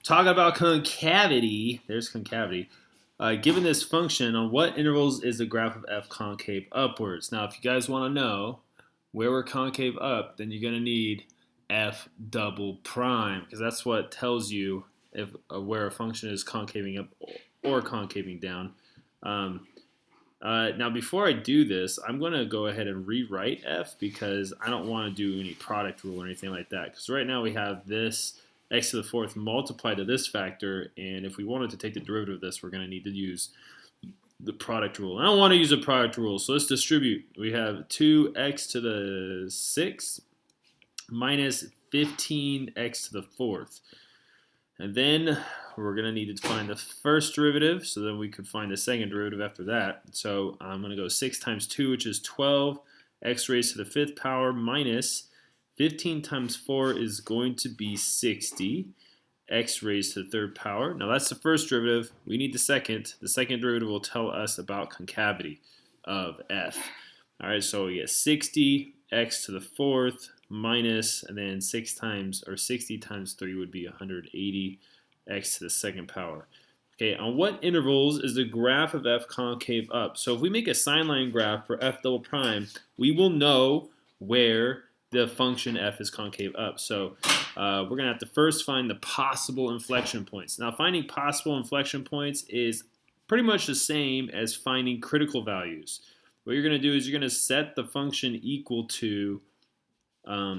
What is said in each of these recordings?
Talk about concavity. There's concavity. Given this function, on what intervals is the graph of f concave upwards? Now, if you guys want to know where we're concave up, then you're going to need f double prime, because that's what tells you if where a function is concaving up or concaving down. Um, now, before I do this, I'm going to go ahead and rewrite f because I don't want to do any product rule or anything like that. Because right now we have this x to the fourth multiplied to this factor, and if we wanted to take the derivative of this, we're going to need to use the product rule. I don't want to use a product rule, so let's distribute. We have 2x to the 6th minus 15x to the 4th. And then we're going to need to find the first derivative, so then we could find the second derivative after that. So I'm going to go 6 times 2, which is 12, x raised to the 5th power minus 15 times 4 is going to be 60, x raised to the 3rd power. Now that's the first derivative. We need the second. The second derivative will tell us about concavity of f. All right, so we get 60, x to the 4th minus, and then 6 times, or 60 times 3 would be 180, x to the 2nd power. Okay, on what intervals is the graph of f concave up? So if we make a sine line graph for f double prime, we will know where the function f is concave up. So we're going to have to first find the possible inflection points. Now, finding possible inflection points is pretty much the same as finding critical values. What you're going to do is you're going to set the function equal to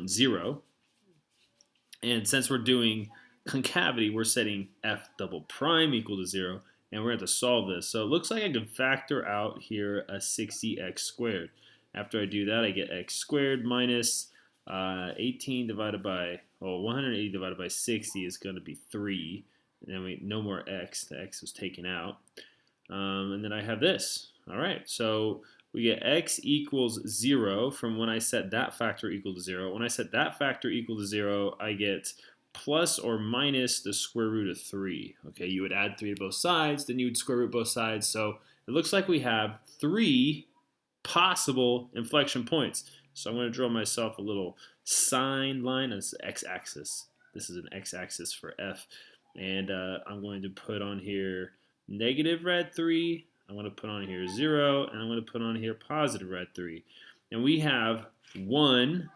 0. And since we're doing concavity, we're setting f double prime equal to 0. And we're going to have to solve this. So it looks like I can factor out here a 60x squared. After I do that, I get x squared minus 18 divided by, 180 divided by 60 is going to be 3. And then no more x. The x was taken out. And then I have this. All right, so we get x equals 0 from when I set that factor equal to 0. When I set that factor equal to 0, I get plus or minus the square root of 3. Okay, you would add 3 to both sides, then you would square root both sides. So it looks like we have 3 possible inflection points. So I'm going to draw myself a little sine line. It's the x-axis. This is an x-axis for f. And I'm going to put on here negative rad 3. I'm going to put on here 0. And I'm going to put on here positive rad 3. And we have 1,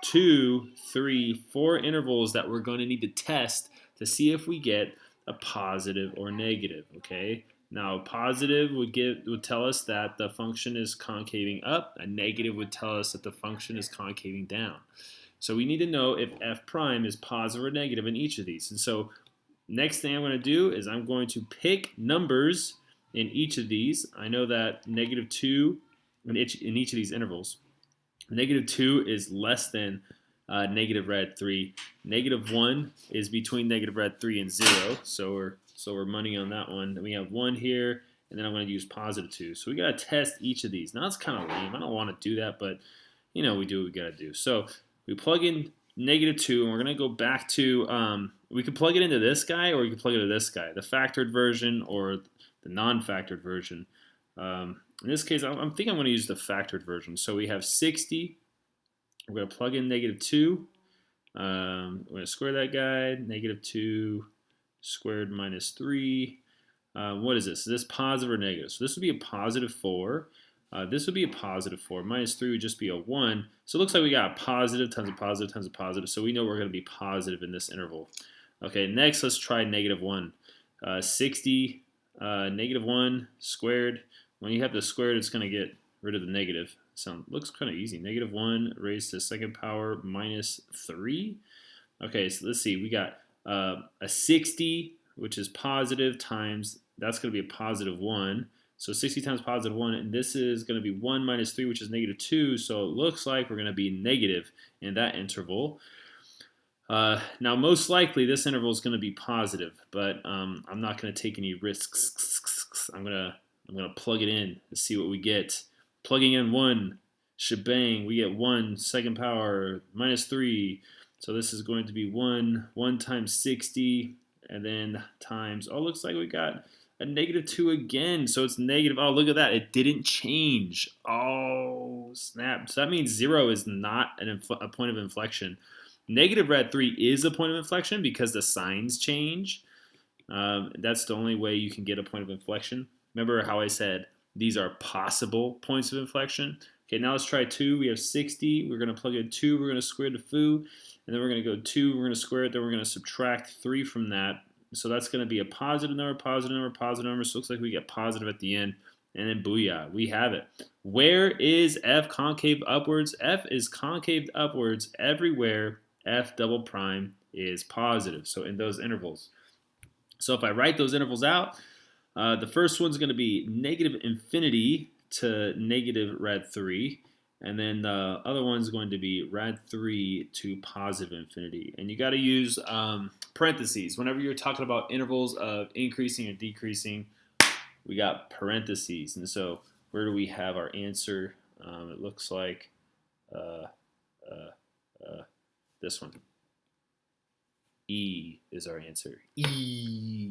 2, 3, 4 intervals that we're going to need to test to see if we get a positive or negative. Okay. Now, positive would tell us that the function is concaving up. A negative would tell us that the function is concaving down. So we need to know if f prime is positive or negative in each of these. And so next thing I'm going to do is I'm going to pick numbers in each of these. I know that negative 2 in each of these intervals. Negative 2 is less than negative rad 3. Negative 1 is between negative rad 3 and 0. So we're money on that one. Then we have 1 here, and then I'm going to use positive 2. So we got to test each of these. Now, it's kind of lame. I don't want to do that, but, we do what we got to do. So we plug in negative 2, and we're going to go back to, we can plug it into this guy, or we can plug it into this guy, the factored version or the non-factored version. In this case, I think I'm going to use the factored version. So we have 60. We're going to plug in negative 2. We're going to square that guy. Negative 2 squared minus 3. What is this? Is this positive or negative? So this would be a positive 4. This would be a positive 4. Minus 3 would just be a 1. So it looks like we got a positive times a positive times a positive. So we know we're going to be positive in this interval. Okay, next let's try negative 1. 60, negative 1 squared. When you have the squared, it's going to get rid of the negative. So it looks kind of easy. Negative 1 raised to the 2nd power minus 3. Okay, so let's see. We got a 60, which is positive, times, that's going to be a positive 1. So 60 times positive 1, and this is going to be 1 minus 3, which is negative 2. So it looks like we're going to be negative in that interval. Now, most likely, this interval is going to be positive, but I'm not going to take any risks. I'm going to plug it in to see what we get. Plugging in 1, shebang, we get 1, 2nd power, minus 3. So this is going to be 1 times 60, and then times, looks like we got a negative 2 again. So it's negative. Oh, look at that. It didn't change. Oh, snap. So that means 0 is not a point of inflection. Negative rad 3 is a point of inflection because the signs change. That's the only way you can get a point of inflection. Remember how I said these are possible points of inflection? Okay, now let's try 2. We have 60. We're going to plug in 2. We're going to square the foo. And then we're going to go 2. We're going to square it. Then we're going to subtract 3 from that. So that's going to be a positive number, positive number, positive number. So it looks like we get positive at the end. And then booyah, we have it. Where is F concave upwards? F is concave upwards everywhere F double prime is positive. So in those intervals. So if I write those intervals out, the first one's going to be negative infinity to negative rad 3. And then the other one's going to be rad 3 to positive infinity. And you got to use parentheses. Whenever you're talking about intervals of increasing or decreasing, we got parentheses. And so where do we have our answer? It looks like this one. E is our answer. E.